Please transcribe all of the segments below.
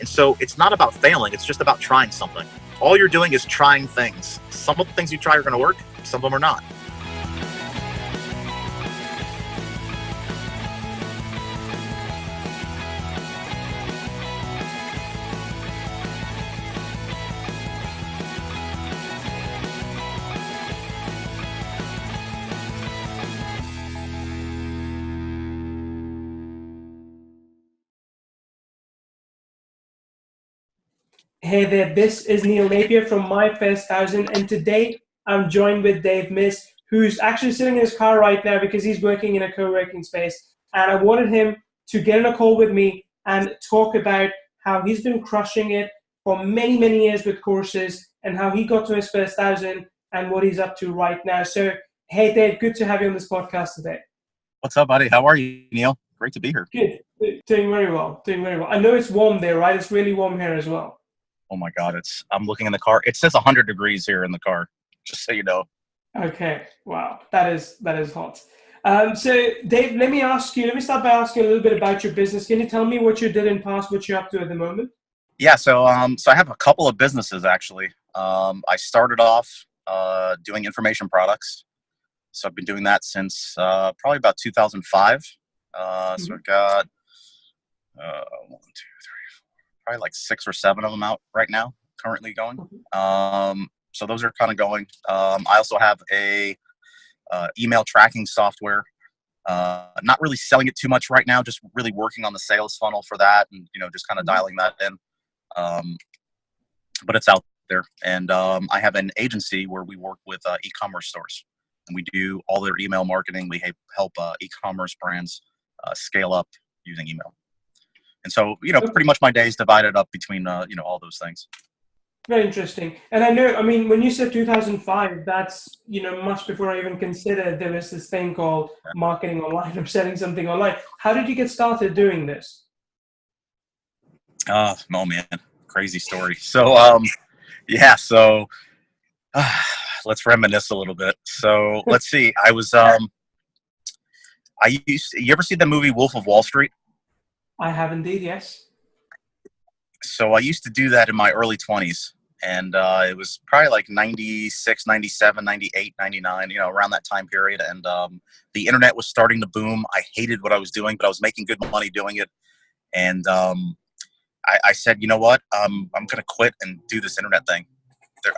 And so it's not about failing. It's just about trying something. All you're doing is trying things. Some of the things you try are going to work. Some of them are not. Hey there, this is Neil Napier from MyFirst1000, and today I'm joined with Dave Miz, who's actually sitting in his car right now because he's working in a co-working space. And I wanted him to get in a call with me and talk about how he's been crushing it for many, many years with courses and how he got to his first 1,000 and what he's up to right now. So, hey Dave, good to have you on this podcast today. What's up, buddy? How are you, Neil? Great to be here. Good. Doing very well. I know it's warm there, right? It's really warm here as well. Oh my God, I'm looking in the car. It says 100 degrees here in the car, just so you know. Okay, wow, that is hot. So Dave, let me start by asking a little bit about your business. Can you tell me what you did in past, what you're up to at the moment? Yeah, so I have a couple of businesses actually. I started off doing information products. So I've been doing that since probably about 2005. So I've got 1, 2, 3, 4, probably like 6 or 7 of them out right now, currently going. So those are kind of going. I also have a email tracking software. Not really selling it too much right now, just really working on the sales funnel for that, and just kind of dialing that in. But it's out there, and I have an agency where we work with e-commerce stores, and we do all their email marketing. We help e-commerce brands scale up using email. And so, pretty much my day is divided up between, all those things. Very interesting. And I know, when you said 2005, that's, much before I even considered there was this thing called marketing online or selling something online. How did you get started doing this? Oh, man, crazy story. So, let's reminisce a little bit. So let's see. I was, you ever see the movie Wolf of Wall Street? I have indeed, yes. So I used to do that in my early 20s, and it was probably like 96, 97, 98, 99, around that time period. And the internet was starting to boom. I hated what I was doing, but I was making good money doing it. And I said, you know what, I'm going to quit and do this internet thing.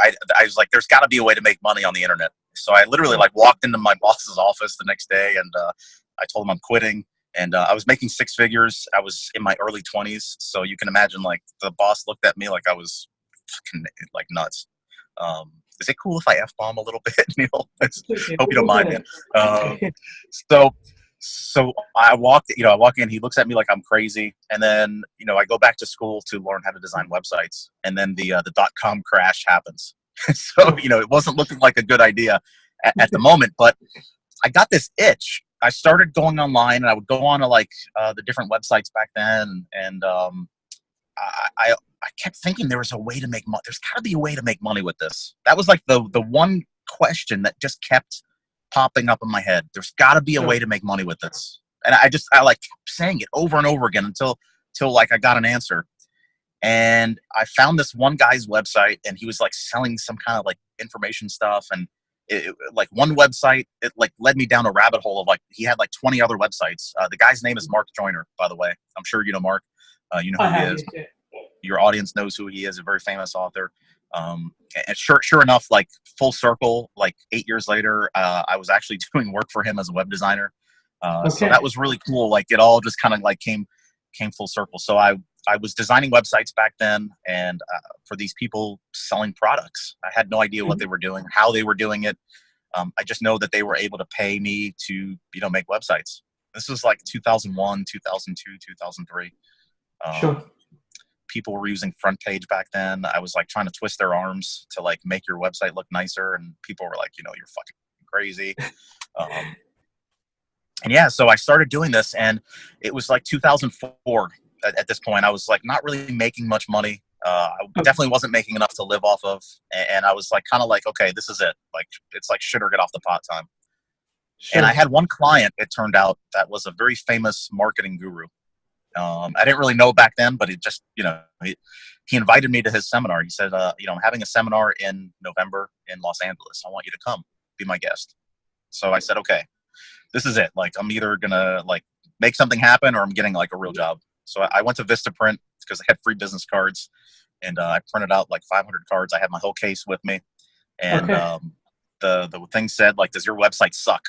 I was like, there's got to be a way to make money on the internet. So I literally walked into my boss's office the next day, and I told him I'm quitting. And I was making 6 figures. I was in my early 20s. So you can imagine, the boss looked at me like I was fucking, nuts. Is it cool if I F-bomb a little bit, Neil? Hope you don't mind, man. So I walk in, he looks at me like I'm crazy. And then, I go back to school to learn how to design websites. And then the .com crash happens. So, it wasn't looking like a good idea at the moment, but I got this itch. I started going online, and I would go on to the different websites back then, and I kept thinking there was a way to make money. There's got to be a way to make money with this. That was the one question that just kept popping up in my head. There's got to be a way to make money with this, and I kept saying it over and over again until I got an answer. And I found this one guy's website, and he was selling some kind of information stuff, and one website, it led me down a rabbit hole of he had 20 other websites. The guy's name is Mark Joyner, by the way. I'm sure you know Mark. You know who he is. Your audience knows who he is, a very famous author. And sure enough, full circle, 8 years later, I was actually doing work for him as a web designer. So that was really cool. It all just kind of came full circle. So I was designing websites back then, and for these people selling products. I had no idea what they were doing, how they were doing it. I just know that they were able to pay me to, make websites. This was 2001, 2002, 2003. Sure. People were using Front Page back then. I was trying to twist their arms to make your website look nicer, and people were you're fucking crazy. And yeah, so I started doing this, and it was 2004. At this point, I was not really making much money. I definitely wasn't making enough to live off of, and I was okay, this is it. It's shit or get off the pot time. Sure. And I had one client, it turned out, that was a very famous marketing guru. I didn't really know back then, but it just, he invited me to his seminar. He said, I'm having a seminar in November in Los Angeles. I want you to come be my guest. So I said, okay, this is it. Like, I'm either going to like make something happen or I'm getting like a real job. So I went to Vistaprint because I had free business cards, and I printed out like 500 cards. I had my whole case with me. And the thing said, like, does your website suck?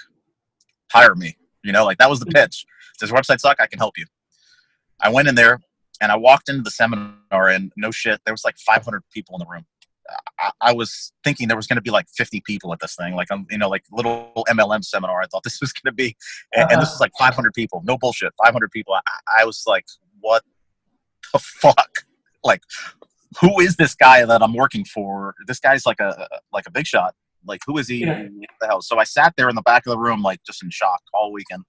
Hire me. Like, that was the pitch. Does your website suck? I can help you. I went in there and I walked into the seminar, and no shit, there was like 500 people in the room. I was thinking there was going to be like 50 people at this thing, like, like little MLM seminar. I thought this was going to be, and this was like 500 people. No bullshit, 500 people. I was like, what the fuck? Like, who is this guy that I'm working for? This guy's like a big shot. Like, who is he? Yeah. What the hell? So I sat there in the back of the room, like, just in shock all weekend.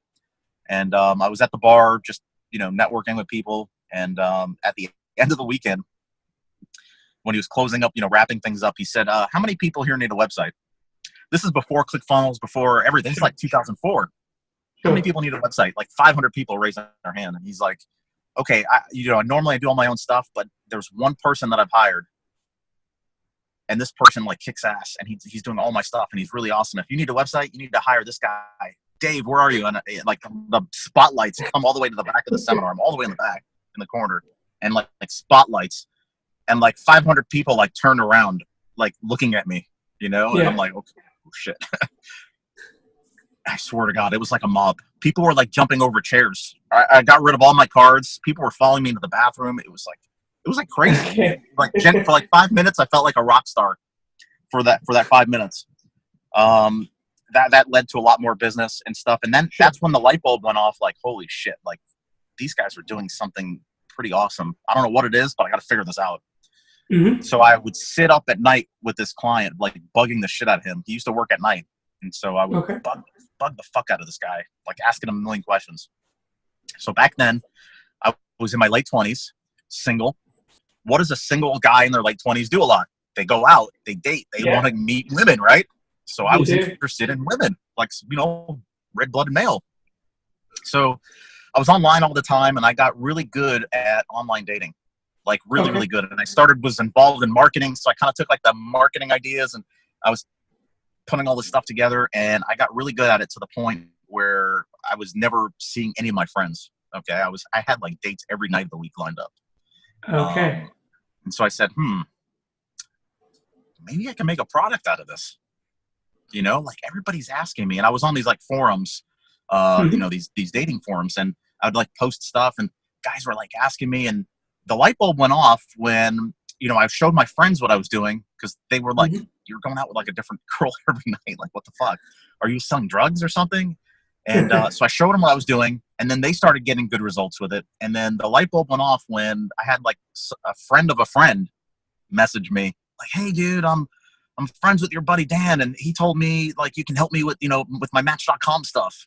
And I was at the bar, just, networking with people. And at the end of the weekend, when he was closing up, wrapping things up, he said, how many people here need a website? This is before ClickFunnels, before everything. It's like 2004. How many people need a website? Like 500 people raising their hand. And he's like, okay, normally I do all my own stuff, but there's one person that I've hired, and this person like kicks ass, and he's doing all my stuff, and he's really awesome. If you need a website, you need to hire this guy. Dave, where are you? And like the spotlights come all the way to the back of the seminar. I'm all the way in the back, in the corner, and like spotlights, and like 500 people like turned around, like looking at me, and I'm like, okay, oh shit. I swear to God, it was like a mob. People were like jumping over chairs. I got rid of all my cards. People were following me into the bathroom. It was like crazy. Like, for like 5 minutes, I felt like a rock star for that 5 minutes. That led to a lot more business and stuff. And then that's when the light bulb went off. Like, holy shit! Like, these guys are doing something pretty awesome. I don't know what it is, but I got to figure this out. Mm-hmm. So I would sit up at night with this client, like bugging the shit out of him. He used to work at night, and so I would bug the fuck out of this guy, like asking him a million questions. So back then, I was in my late 20s, single. What does a single guy in their late 20s do a lot? They go out, they date, they want to meet women, right? So I was interested in women, like, red-blooded male. So I was online all the time, and I got really good at online dating, like really good. And I was involved in marketing, so I kind of took like the marketing ideas, and I was putting all this stuff together, and I got really good at it to the point where I was never seeing any of my friends. Okay. I had like dates every night of the week lined up. Okay. And so I said, maybe I can make a product out of this. Like, everybody's asking me, and I was on these like forums, these dating forums, and I would like post stuff, and guys were like asking me, and the light bulb went off when, I showed my friends what I was doing, because they were like, you're going out with like a different girl every night. Like, what the fuck? Are you selling drugs or something? And so I showed them what I was doing, and then they started getting good results with it. And then the light bulb went off when I had like a friend of a friend message me like, hey dude, I'm friends with your buddy Dan, and he told me like you can help me with, with my Match.com stuff.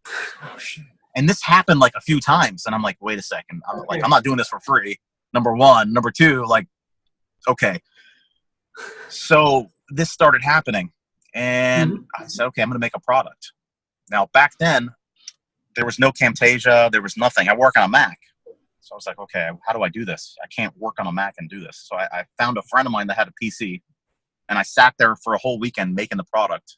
Oh shit. And this happened like a few times, and I'm like, wait a second. I'm not doing this for free. Number one. Number two, like, okay. So this started happening, and I said, okay, I'm going to make a product. Now, back then, there was no Camtasia. There was nothing. I work on a Mac. So I was like, okay, how do I do this? I can't work on a Mac and do this. So I found a friend of mine that had a PC, and I sat there for a whole weekend making the product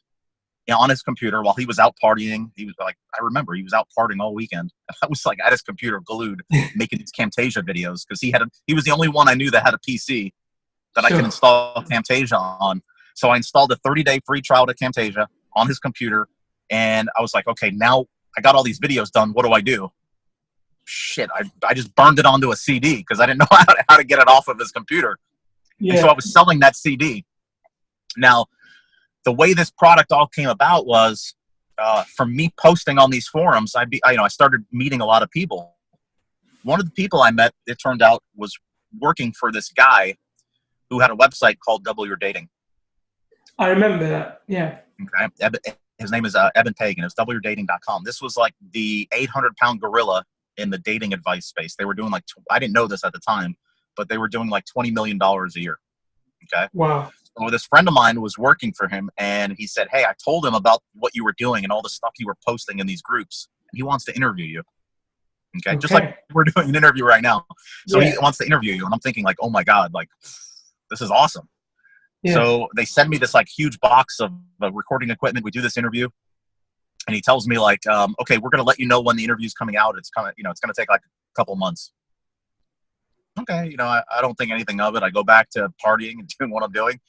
on his computer while he was out partying. He was like, I remember he was out partying all weekend. I was like at his computer glued making these Camtasia videos, because he was the only one I knew that had a PC that I could install Camtasia on. So I installed a 30-day free trial to Camtasia on his computer, and I was like, okay, now I got all these videos done. What do I do? Shit, I just burned it onto a CD because I didn't know how to get it off of his computer. Yeah. And so I was selling that CD. Now, the way this product all came about was from me posting on these forums. I started meeting a lot of people. One of the people I met, it turned out, was working for this guy who had a website called Double Your Dating. I remember that. Yeah. Okay. His name is Evan Pagan. It's doubleyourdating.com. This was like the 800-pound gorilla in the dating advice space. They were doing like, I didn't know this at the time, but they were doing like $20 million a year. Okay. Wow. So this friend of mine was working for him, and he said, hey, I told him about what you were doing and all the stuff you were posting in these groups, and he wants to interview you. Okay. Just Okay. like we're doing an interview right now. So Yeah. he wants to interview you. And I'm thinking like, oh my God, like this is awesome. Yeah. So they send me this like huge box of recording equipment. We do this interview. And he tells me like, okay, we're going to let you know when the interview's coming out. It's coming, it's going to take like a couple months. Okay. I don't think anything of it. I go back to partying and doing what I'm doing.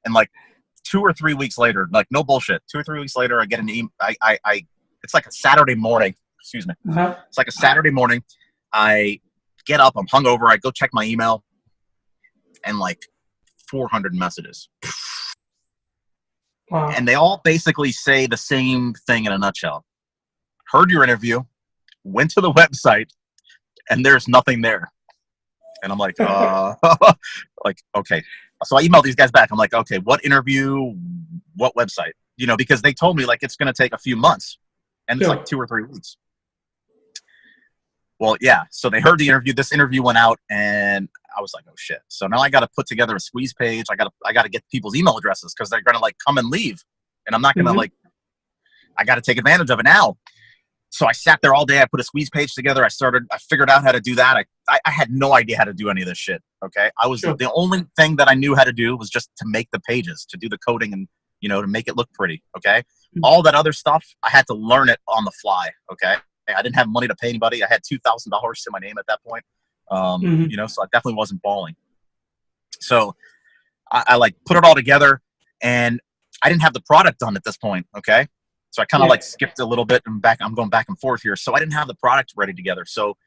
And like 2 or 3 weeks later, like no bullshit, 2 or 3 weeks later, I get an email. It's like a Saturday morning. Excuse me. Uh-huh. It's like a Saturday morning. I get up, I'm hungover. I go check my email and like 400 messages. Wow. And they all basically say the same thing in a nutshell. Heard your interview, went to the website, and there's nothing there. And I'm like, like, okay. So I emailed these guys back. I'm like, okay, what interview, what website? Because they told me like it's going to take a few months. And it's like 2 or 3 weeks. Well, yeah. So they heard the interview. This interview went out, and I was like, oh shit. So now I got to put together a squeeze page. I got to get people's email addresses because they're going to like come and leave, and I'm not going to I got to take advantage of it now. So I sat there all day. I put a squeeze page together. I figured out how to do that. I had no idea how to do any of this shit. Okay. The only thing that I knew how to do was just to make the pages, to do the coding and, to make it look pretty. Okay. All that other stuff, I had to learn it on the fly. Okay. I didn't have money to pay anybody. I had $2,000 to my name at that point. So I definitely wasn't balling. So I like put it all together, and I didn't have the product done at this point. Okay. So I kind of like skipped a little bit and I'm going back and forth here. So I didn't have the product ready together. So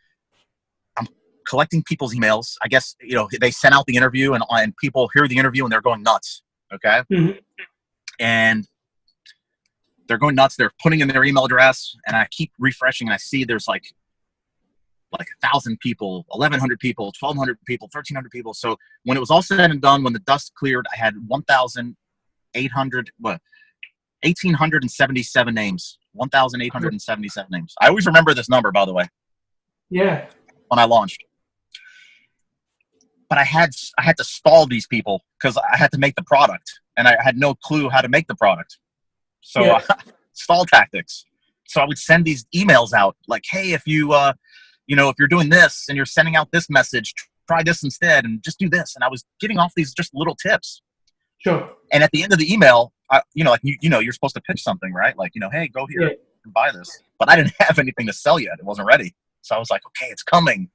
I'm collecting people's emails. I guess, they sent out the interview and people hear the interview and they're going nuts. Okay. And they're going nuts. They're putting in their email address, and I keep refreshing, and I see there's like 1,000 people, 1,100 people, 1,200 people, 1,300 people. So when it was all said and done, when the dust cleared, I had 1,877 names. 1,877 names. I always remember this number, by the way. Yeah. When I launched. But I had to stall these people because I had to make the product, and I had no clue how to make the product. So stall tactics. So I would send these emails out like, hey, if you, if you're doing this and you're sending out this message, try this instead and just do this. And I was giving off these just little tips. Sure. And at the end of the email, you're supposed to pitch something, right? Like, hey, go here and buy this. But I didn't have anything to sell yet. It wasn't ready. So I was like, okay, it's coming.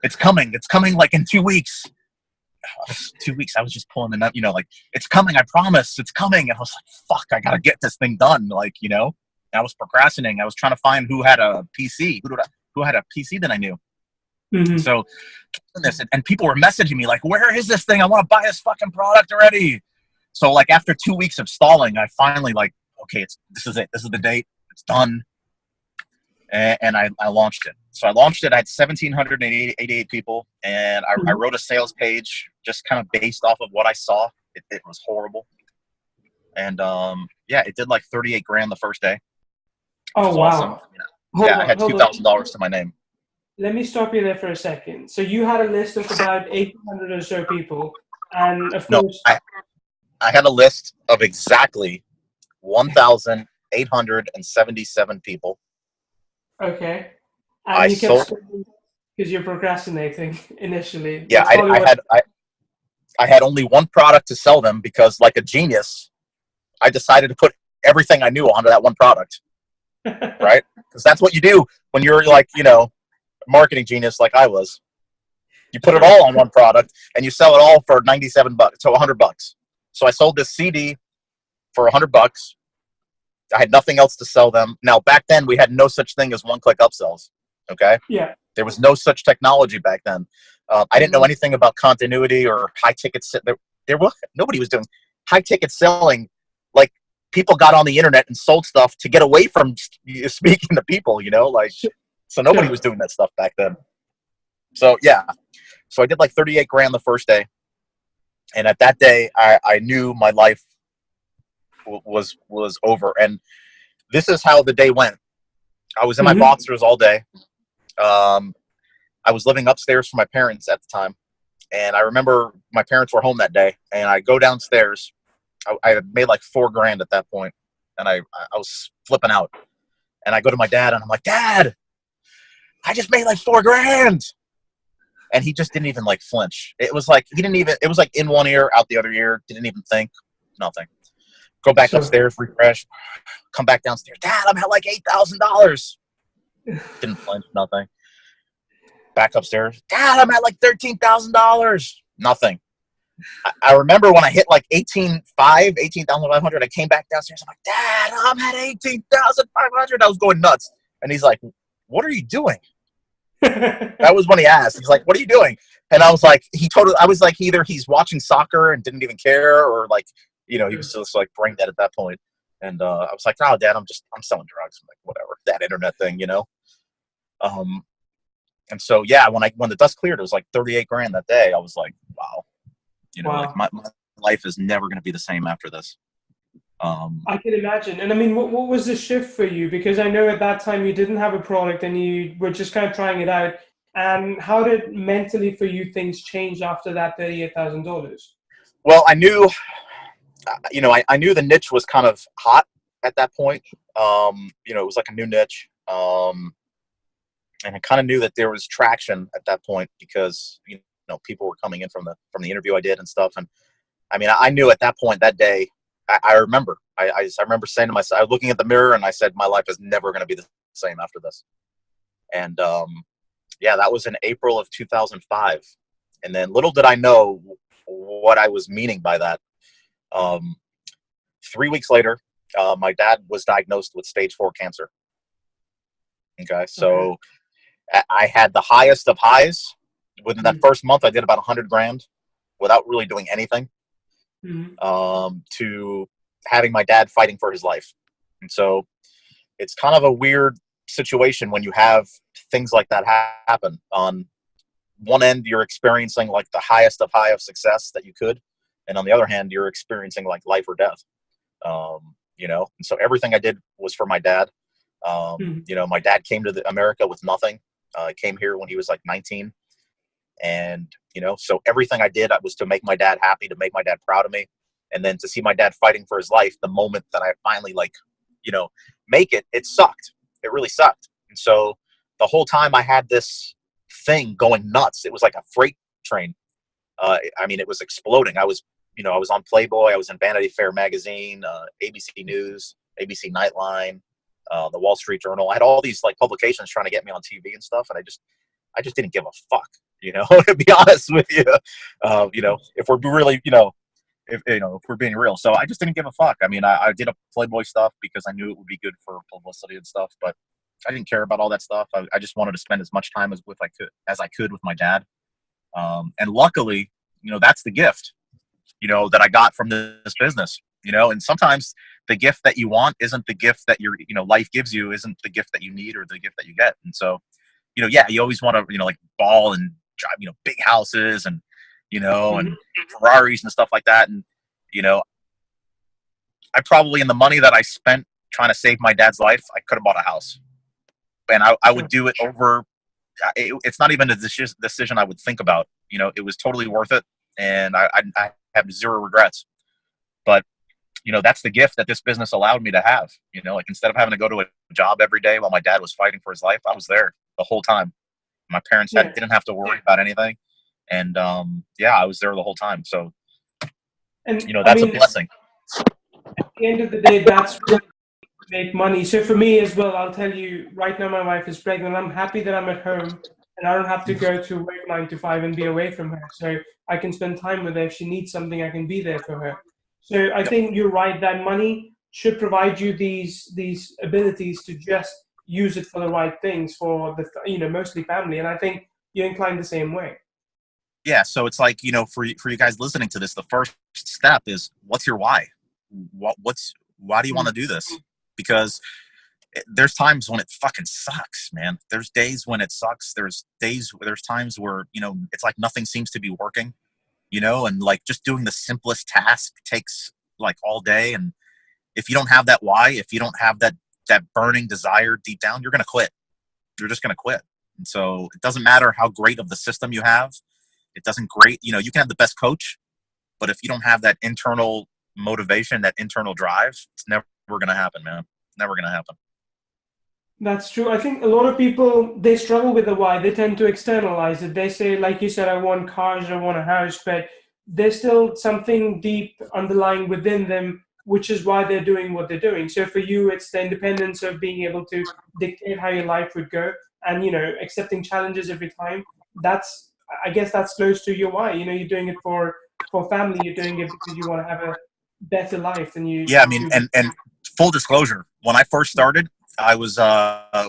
It's coming. It's coming like in 2 weeks. 2 weeks. I was just pulling them up, like, it's coming. I promise it's coming. And I was like, fuck, I got to get this thing done. Like, and I was procrastinating. I was trying to find who had a PC, who had a PC that I knew. So and people were messaging me like, where is this thing? I want to buy this fucking product already. So like after 2 weeks of stalling, I finally like, okay, this is it. This is the date. It's done. And I launched it. So I launched it. I had 1,788 people, and I wrote a sales page just kind of based off of what I saw. It was horrible. And it did like 38 grand the first day. Oh, wow. Awesome. I had $2,000 to my name. Let me stop you there for a second. So you had a list of about 800 or so people, and of course, I had a list of exactly 1,877 people. Okay. And you kept because you're procrastinating initially. Yeah, I had only one product to sell them because, like a genius, I decided to put everything I knew onto that one product. Right? Because that's what you do when you're like, marketing genius like I was. You put it all on one product and you sell it all for $97, so $100. So I sold this CD for $100. I had nothing else to sell them. Now, back then, we had no such thing as one-click upsells, okay? Yeah. There was no such technology back then. I didn't know anything about continuity or high-ticket. Nobody was doing high-ticket selling. Like, people got on the internet and sold stuff to get away from speaking to people, so nobody was doing that stuff back then. So, yeah. So I did like 38 grand the first day. And at that day, I knew my life was over. And this is how the day went. I was in my boxers all day. I was living upstairs from my parents at the time. And I remember my parents were home that day. And I go downstairs. I had made like 4 grand at that point. And I was flipping out. And I go to my dad and I'm like, Dad, I just made like $4,000. And he just didn't even like flinch. It was like, it was like in one ear, out the other ear, didn't even think, nothing. Go back upstairs, refresh, come back downstairs. Dad, I'm at like $8,000. Didn't flinch, nothing. Back upstairs. Dad, I'm at like $13,000. Nothing. I remember when I hit like 18,500, I came back downstairs. I'm like, Dad, I'm at 18,500. I was going nuts. And he's like, what are you doing? That was when he asked. He's like, what are you doing? And I was like, I was like, either he's watching soccer and didn't even care, or like, he was just like brain dead at that point. And I was like, oh, Dad, I'm selling drugs. I'm like, whatever, that internet thing, And so, yeah, when the dust cleared, it was like $38,000 that day. I was like, wow, like my life is never going to be the same after this. I can imagine. And I mean, what was the shift for you? Because I know at that time you didn't have a product and you were just kind of trying it out. And how did mentally for you things change after that $38,000? Well, I knew, I knew the niche was kind of hot at that point. It was like a new niche. And I kind of knew that there was traction at that point because, people were coming in from the interview I did and stuff. And I mean, I knew at that point that day, I remember, I remember saying to myself, I was looking at the mirror and I said, my life is never going to be the same after this. And, that was in April of 2005. And then little did I know what I was meaning by that. 3 weeks later, my dad was diagnosed with stage 4 cancer. Okay. So I had the highest of highs. Within that first month, I did about $100,000 without really doing anything. To having my dad fighting for his life. And so it's kind of a weird situation when you have things like that happen. On one end, you're experiencing like the highest of high of success that you could. And on the other hand, you're experiencing like life or death, and so everything I did was for my dad. My dad came to America with nothing. Came here when he was like 19. And, so everything I did was to make my dad happy, to make my dad proud of me. And then to see my dad fighting for his life, the moment that I finally make it, it sucked. It really sucked. And so the whole time I had this thing going nuts. It was like a freight train. It was exploding. I was on Playboy. I was in Vanity Fair magazine, ABC News, ABC Nightline, the Wall Street Journal. I had all these like publications trying to get me on TV and stuff. And I just didn't give a fuck, to be honest with you. If we're really, if we're being real. So I just didn't give a fuck. I mean, I did a Playboy stuff because I knew it would be good for publicity and stuff, but I didn't care about all that stuff. I just wanted to spend as much time as I could with my dad. And luckily, that's the gift, that I got from this business, and sometimes the gift that you want isn't the gift that your, life gives you, isn't the gift that you need or the gift that you get. And so, you always want to, like ball and drive, big houses and, and Ferraris and stuff like that. And, I probably, in the money that I spent trying to save my dad's life, I could have bought a house. And I would do it over. It's not even a decision I would think about. It was totally worth it. And I have zero regrets. But, that's the gift that this business allowed me to have. Like instead of having to go to a job every day while my dad was fighting for his life, I was there the whole time. My parents didn't have to worry about anything. And, I was there the whole time. So, that's a blessing. At the end of the day, that's really make money. So for me as well, I'll tell you right now, my wife is pregnant. I'm happy that I'm at home and I don't have to go to work 9 to 5 and be away from her. So I can spend time with her. If she needs something, I can be there for her. So I think you're right that money should provide you these abilities to just use it for the right things for the mostly family. And I think you're inclined the same way. Yeah. So it's like, for you guys listening to this, the first step is, what's your why? Why do you want to do this? Because there's times when it fucking sucks, man. There's days when it sucks. There's times where, it's like nothing seems to be working, and like just doing the simplest task takes like all day. And if you don't have that why, if you don't have that burning desire deep down, you're going to quit. You're just going to quit. And so it doesn't matter how great of the system you have. You can have the best coach, but if you don't have that internal motivation, that internal drive, it's never going to happen, man. Never going to happen. That's true. I think a lot of people, they struggle with the why. They tend to externalize it. They say, like you said, I want cars, I want a house, but there's still something deep underlying within them, which is why they're doing what they're doing. So for you, it's the independence of being able to dictate how your life would go and, accepting challenges every time. That's, I guess that's close to your why. You're doing it for family. You're doing it because you want to have a better life than Yeah, I mean, you. and full disclosure, when I first started, I was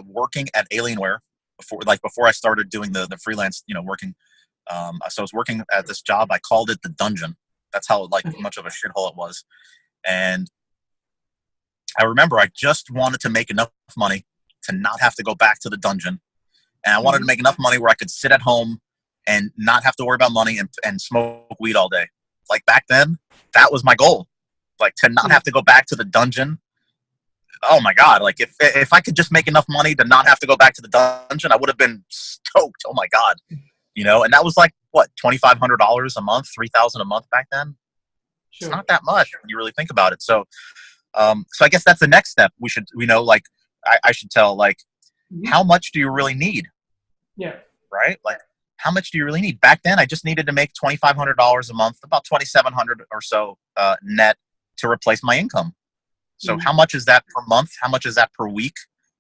working at Alienware before I started doing the freelance, working. So I was working at this job. I called it the dungeon. That's how like much of a shithole it was. And I remember I just wanted to make enough money to not have to go back to the dungeon, and I wanted to Mhm. make enough money where I could sit at home and not have to worry about money and smoke weed all day. Like back then, that was my goal. Like to not have to go back to the dungeon. Oh my God. Like if I could just make enough money to not have to go back to the dungeon, I would have been stoked. Oh my God. And that was like what, $2,500 a month, 3,000 a month back then. It's Sure. not that much when you really think about it. So I guess that's the next step. Like I should tell, like, Mhm. how much do you really need? Yeah. Right? Like, how much do you really need? Back then, I just needed to make $2,500 a month, about 2,700 or so net to replace my income. So Mhm. how much is that per month? How much is that per week?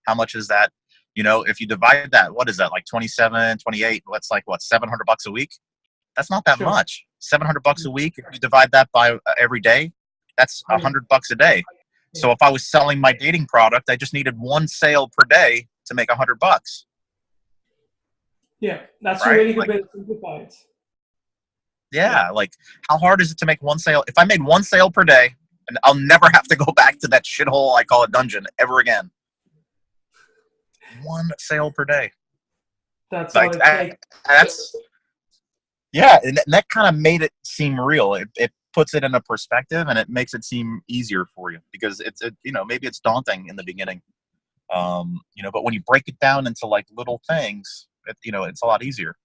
How much is that? If you divide that, what is that? Like 27, 28, that's like what, $700 a week? That's not that Sure. much. $700 a week. If you divide that by every day, that's 100. $100 a day. So Yeah. if I was selling my dating product, I just needed one sale per day to make $100, Yeah, that's a right? really good Like, way to simplify it. Yeah. yeah, like how hard is it to make one sale? If I made one sale per day, and I'll never have to go back to that shithole I call a dungeon ever again. One sale per day. That's all Like it takes. that's yeah, and that kind of made it seem real. It puts it in a perspective, and it makes it seem easier for you because maybe it's daunting in the beginning, but when you break it down into like little things, it's a lot easier.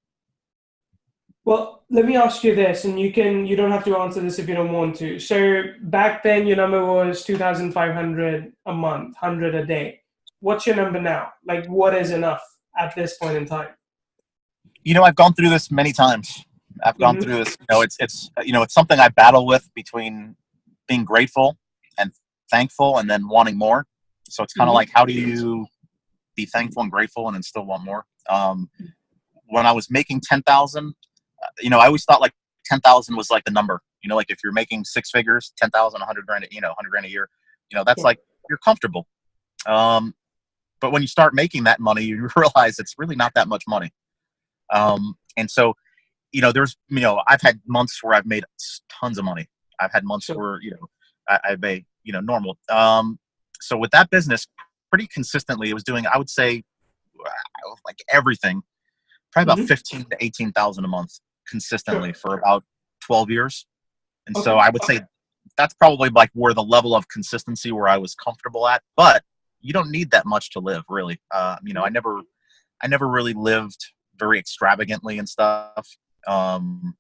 Well, let me ask you this, and you don't have to answer this if you don't want to. So back then your number was 2,500 a month, 100 a day. What's your number now? Like what is enough at this point in time? I've gone through this many times. I've gone Mm-hmm. through this. It's something I battle with between being grateful and thankful, and then wanting more. So it's kind of Mm-hmm. like, how do you be thankful and grateful and then still want more? When I was making 10,000, I always thought like 10,000 was like the number. Like if you're making six figures, 10,000, 100 grand, 100 grand a year, that's Sure. like you're comfortable. Um, but when you start making that money, you realize it's really not that much money. And so, I've had months where I've made tons of money. I've had months Sure. where, I made, normal. So with that business, pretty consistently, it was doing, I would say, like everything, probably about Mm-hmm. 15 to 18,000 a month consistently Sure. for about 12 years. And so Okay. I would say that's probably like where the level of consistency where I was comfortable at, but you don't need that much to live really. I never really lived very extravagantly and stuff. Um,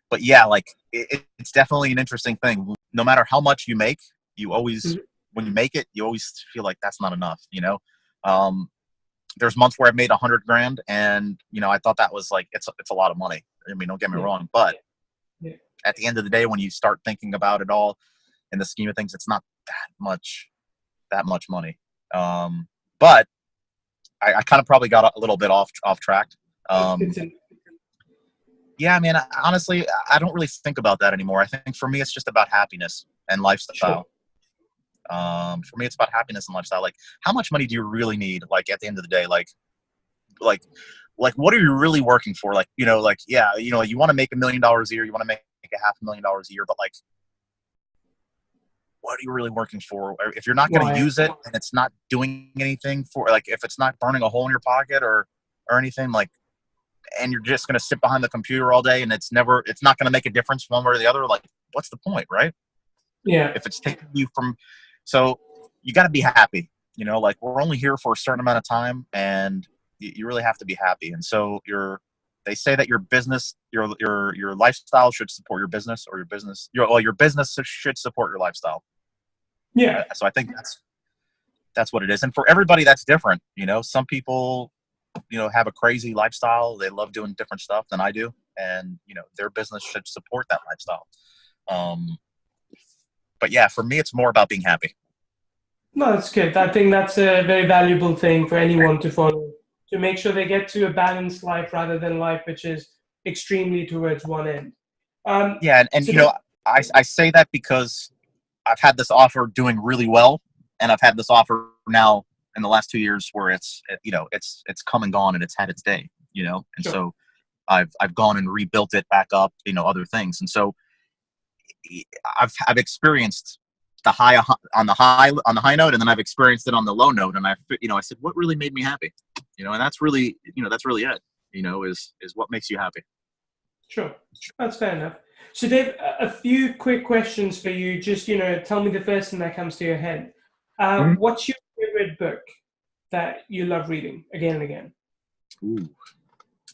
but yeah, like it's definitely an interesting thing. No matter how much you make, you always, Mm-hmm. when you make it, you always feel like that's not enough. Um, there's months where I've made 100 grand, and I thought that was like it's a lot of money. I mean, don't get me Yeah. wrong, but Yeah. at the end of the day, when you start thinking about it all in the scheme of things, it's not that much money. But I kind of probably got a little bit off track. Um, It's in, yeah, I mean, honestly, I don't really think about that anymore. I think for me, it's just about happiness and sure. lifestyle. For me, it's about happiness and lifestyle. Like, how much money do you really need? Like at the end of the day, like, like, what are you really working for? Like, yeah, you want to make $1 million a year, you want to make $500,000 a year, but like, what are you really working for? Or if you're not going to Why? use it and it's not doing anything for, like, if it's not burning a hole in your pocket or anything, like, and you're just going to sit behind the computer all day and it's not going to make a difference one way or the other, like, what's the point, right? Yeah. If it's taking you from, so you got to be happy, like we're only here for a certain amount of time, and you really have to be happy. And so they say that your business, your lifestyle should support your business, or your business should support your lifestyle. Yeah. So I think That's what it is. And for everybody, that's different. Some people, have a crazy lifestyle. They love doing different stuff than I do. And, their business should support that lifestyle. But yeah, for me, it's more about being happy. No, that's good. I think that's a very valuable thing for anyone to follow, to make sure they get to a balanced life rather than life which is extremely towards one end. Yeah. And So then, I say that because I've had this offer doing really well, and I've had this offer now in the last 2 years where it's come and gone, and it's had its day, and sure. so I've gone and rebuilt it back up, other things. And so I've experienced the high on the high note, and then I've experienced it on the low note. And I said, what really made me happy? And that's really it, is what makes you happy. Sure. That's fair enough. So Dave, a few quick questions for you. Just, tell me the first thing that comes to your head. Mhm. What's your favorite book that you love reading again and again? Ooh.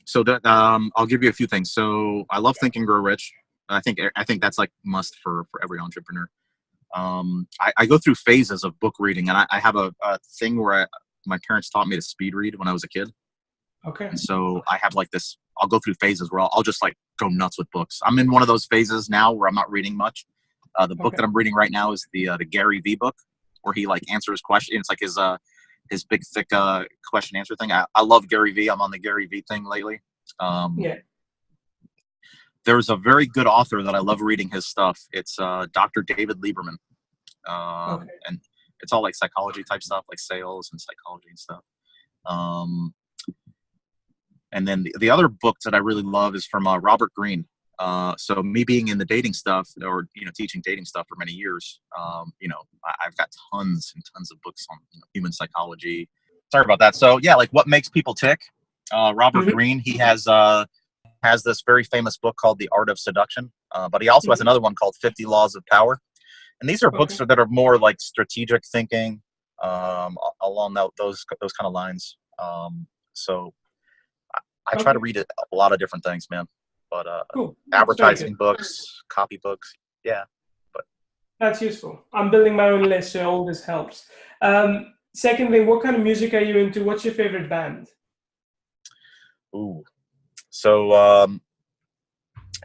So that I'll give you a few things. So I love Think and Grow Rich. I think that's like must for every entrepreneur. I go through phases of book reading, and I have a thing where my parents taught me to speed read when I was a kid. Okay. And so I have like this, I'll go through phases where I'll just like go nuts with books. I'm in one of those phases now where I'm not reading much. The book that I'm reading right now is the Gary V book, where he like answers questions. It's like his big thick question answer thing. I love Gary V. I'm on the Gary V thing lately. Yeah. There's a very good author that I love reading his stuff. It's Dr. David Lieberman. Okay. And it's all like psychology type stuff, like sales and psychology and stuff. And then the other book that I really love is from Robert Greene. So me being in the dating stuff, or teaching dating stuff for many years, I've got tons and tons of books on human psychology. Sorry about that. So yeah, like what makes people tick? Robert Greene, he has this very famous book called The Art of Seduction, but he also has another one called 50 Laws of Power. And these are books that are more like strategic thinking, along those kind of lines. So I try to read a lot of different things, man. But Cool. advertising books, copy books, yeah. But that's useful. I'm building my own list, so all this helps. Secondly, what kind of music are you into? What's your favorite band? Ooh, so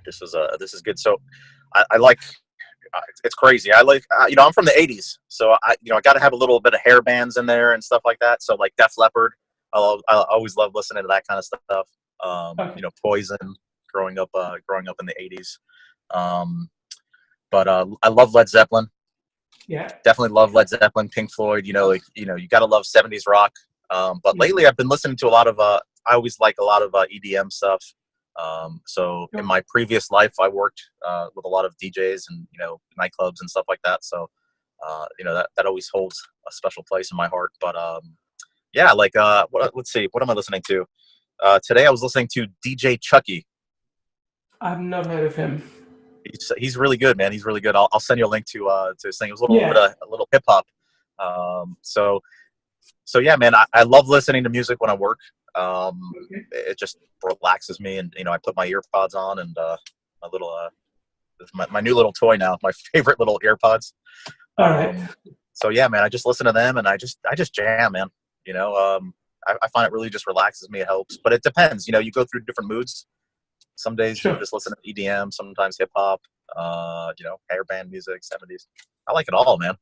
this is good. So I like. It's crazy. I like, I'm from the '80s, so I got to have a little bit of hair bands in there and stuff like that. So like Def Leppard, I always love listening to that kind of stuff. Poison, growing up in the '80s. But I love Led Zeppelin. Yeah, definitely love Led Zeppelin, Pink Floyd. You got to love '70s rock. But lately, I've been listening to a lot of. I always like a lot of EDM stuff. So in my previous life, I worked with a lot of DJs and nightclubs and stuff like that. So that always holds a special place in my heart. But yeah, like let's see, what am I listening to? Today I was listening to DJ Chucky. I've not heard of him. He's really good, man. He's really good. I'll send you a link to his thing. It was a little hip hop. So yeah, man, I love listening to music when I work. It just relaxes me, and I put my earpods on, and my little my new little toy now, my favorite little earpods. All right. So yeah, man, I just listen to them, and I just jam, man. I find it really just relaxes me. It helps, but it depends. You go through different moods. Some days you just listen to EDM, sometimes hip hop, hair band music, '70s. I like it all, man.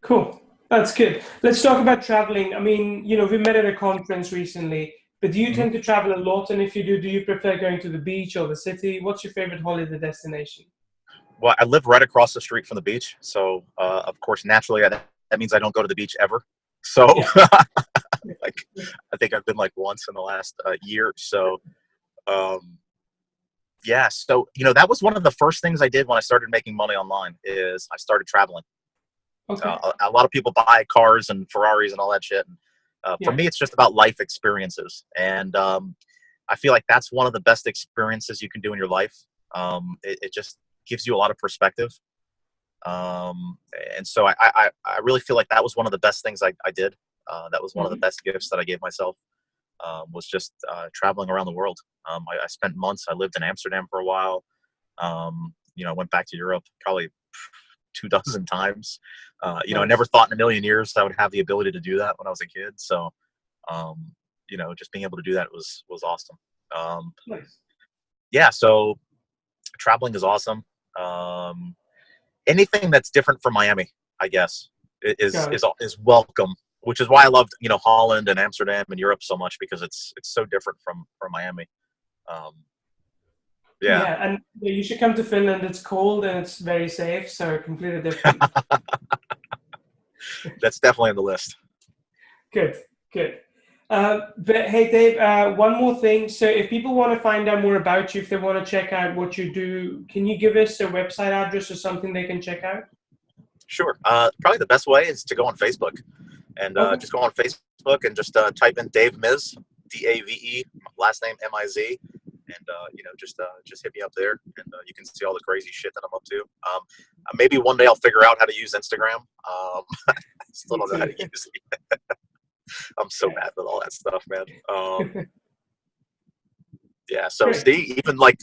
Cool. That's good. Let's talk about traveling. I mean, we met at a conference recently, but do you tend to travel a lot? And if you do you prefer going to the beach or the city? What's your favorite holiday destination? Well, I live right across the street from the beach. So, of course, naturally, that means I don't go to the beach ever. So, like, I think I've been like once in the last year or so. Yeah. So, that was one of the first things I did when I started making money online is I started traveling. Okay. A lot of people buy cars and Ferraris and all that shit. And, for me, it's just about life experiences. And I feel like that's one of the best experiences you can do in your life. It just gives you a lot of perspective. And so I really feel like that was one of the best things I did. That was one of the best gifts that I gave myself, was just traveling around the world. I spent months. I lived in Amsterdam for a while. I went back to Europe probably 24 times. You know, I Nice. never thought in a million years I would have the ability to do that when I was a kid. So, you know, just being able to do that was awesome. Nice. Yeah. So traveling is awesome. Anything that's different from Miami, I guess, Got it. is welcome. Which is why I loved, you know, Holland and Amsterdam and Europe so much, because it's so different from Miami. Um, yeah, Yeah, and you should come to Finland. It's cold and it's very safe, so completely different. that's definitely on the list. Good, good. But hey, Dave, one more thing. So, if people want to find out more about you, if they want to check out what you do, can you give us a website address or something they can check out? Sure. Probably the best way is to go on Facebook and Okay. just go on Facebook and just type in Dave Miz, Dave, last name Miz, and you know, just hit me up there, and you can see all the crazy shit that I'm up to. Maybe one day I'll figure out how to use Instagram. I still Me don't know how to too. use it. I'm so bad with all that stuff, man. Yeah. So Great. see, even like,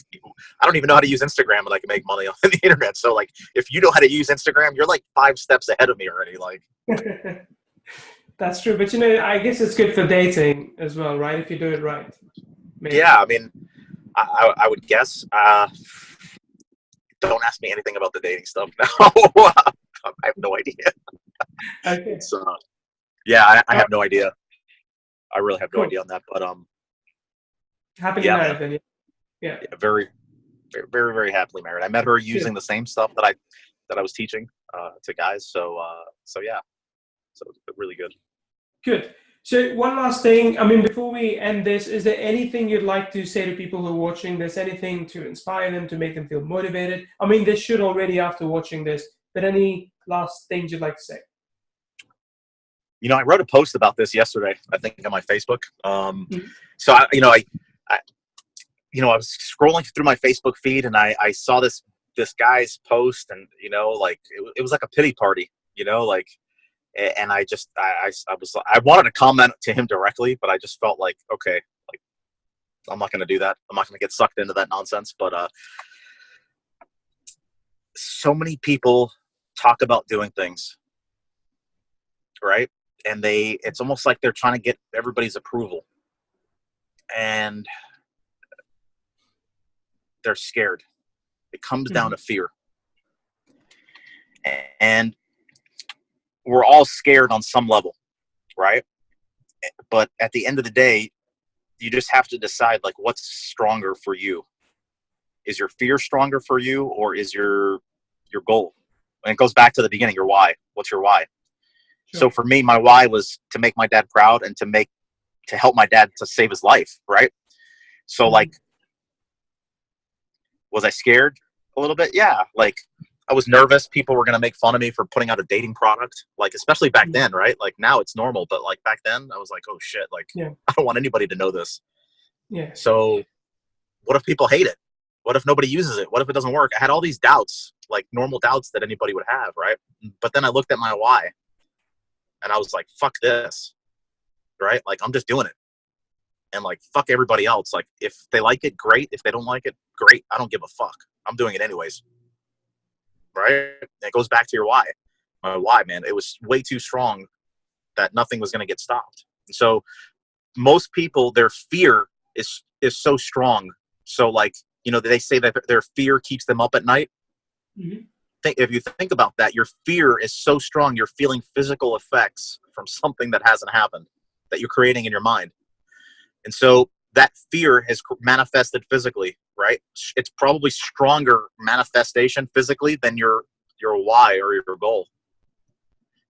I don't even know how to use Instagram, and I can make money on the internet. So like, if you know how to use Instagram, you're like 5 steps ahead of me already. Like, That's true, but I guess it's good for dating as well, right? If you do it right, maybe. yeah, I mean, I would guess. Don't ask me anything about the dating stuff now. I have no idea. Okay. It's yeah, I All have right, no idea. I really have no cool. idea on that. But Happily yeah, man, married then. Yeah. yeah, very, very, very, very happily married. I met her Good. using the same stuff that I was teaching to guys. So yeah, so it's really good. Good. So one last thing. I mean, before we end this, is there anything you'd like to say to people who are watching this? Anything to inspire them, to make them feel motivated? I mean, they should already after watching this. But any last things you'd like to say? You know, I wrote a post about this yesterday, I think, on my Facebook. Mhm. So I you know, I was scrolling through my Facebook feed, and I saw this guy's post, and you know, like it was like a pity party, you know, like, and I wanted to comment to him directly, but I just felt like, okay, like I'm not going to do that. I'm not going to get sucked into that nonsense. But so many people talk about doing things, right? And it's almost like they're trying to get everybody's approval, and they're scared. It comes down Mhm. to fear. And we're all scared on some level, right? But at the end of the day, you just have to decide, like, what's stronger for you. Is your fear stronger for you, or is your goal? And it goes back to the beginning, your why. What's your why? So Sure. for me, my why was to make my dad proud and to help my dad to save his life, right? So like, Mhm. was I scared a little bit? Yeah. Like, I was nervous. People were going to make fun of me for putting out a dating product, like, especially back Mhm. then, right? Like, now it's normal, but like back then I was like, oh shit, like, Yeah. I don't want anybody to know this. Yeah. So what if people hate it? What if nobody uses it? What if it doesn't work? I had all these doubts, like normal doubts that anybody would have, right? But then I looked at my why, and I was like, fuck this, right? Like, I'm just doing it. And like, fuck everybody else. Like, if they like it, great. If they don't like it, great. I don't give a fuck. I'm doing it anyways, right? And it goes back to your why. My why, man, it was way too strong that nothing was going to get stopped. And so most people, their fear is so strong. So like, you know, they say that their fear keeps them up at night. Mhm. If you think about that, your fear is so strong, you're feeling physical effects from something that hasn't happened, that you're creating in your mind. And so that fear has manifested physically, right? It's probably stronger manifestation physically than your why or your goal.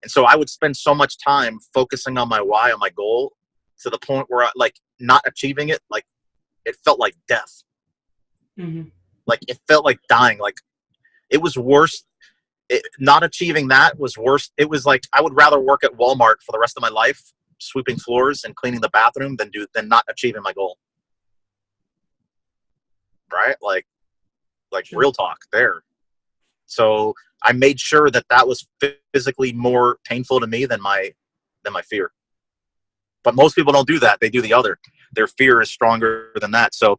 And so I would spend so much time focusing on my why, on my goal, to the point where I, like, not achieving it, like, it felt like death. Mhm. Like, it felt like dying. Like, it was worse. Not achieving that was worse. It was like, I would rather work at Walmart for the rest of my life, sweeping floors and cleaning the bathroom, than not achieving my goal. Right? Like Sure. real talk there. So I made sure that was physically more painful to me than my fear. But most people don't do that. They do the other. Their fear is stronger than that. So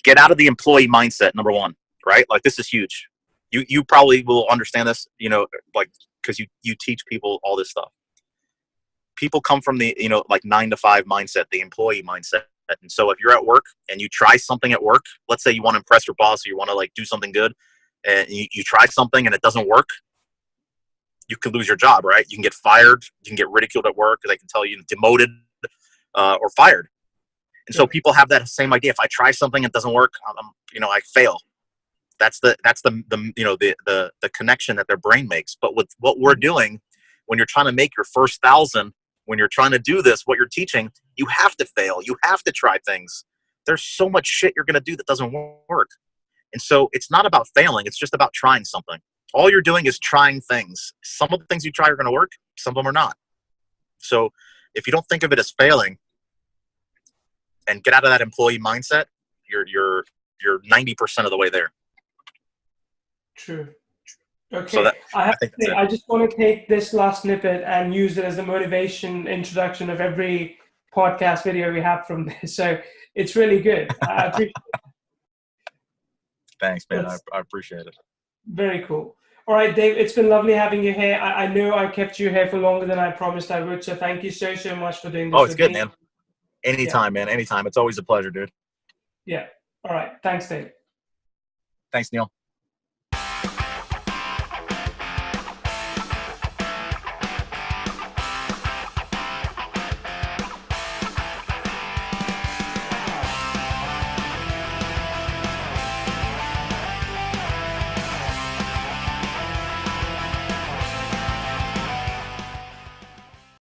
get out of the employee mindset, number one, right? Like, this is huge. you probably will understand this, like, because you teach people all this stuff. People come from the, like 9 to 5 mindset, the employee mindset. And so if you're at work and you try something at work, let's say you want to impress your boss or you want to like do something good, and you try something and it doesn't work, you could lose your job, right? You can get fired, you can get ridiculed at work, they can tell you demoted or fired. And so people have that same idea. If I try something and it doesn't work, I fail. That's the connection that their brain makes. But with what we're doing, when you're trying to make your first 1,000, when you're trying to do this, what you're teaching, you have to fail. You have to try things. There's so much shit you're going to do that doesn't work. And so it's not about failing. It's just about trying something. All you're doing is trying things. Some of the things you try are going to work. Some of them are not. So if you don't think of it as failing and get out of that employee mindset, you're 90% of the way there. True. Okay. So I just want to take this last snippet and use it as the motivation introduction of every podcast video we have from this. So it's really good. I appreciate it. Thanks, man. I appreciate it. Very cool. All right, Dave, it's been lovely having you here. I know I kept you here for longer than I promised I would. So thank you so much for doing this. Oh, it's good, man. Anytime, man. Anytime. It's always a pleasure, dude. Yeah. All right. Thanks, Dave. Thanks, Neil.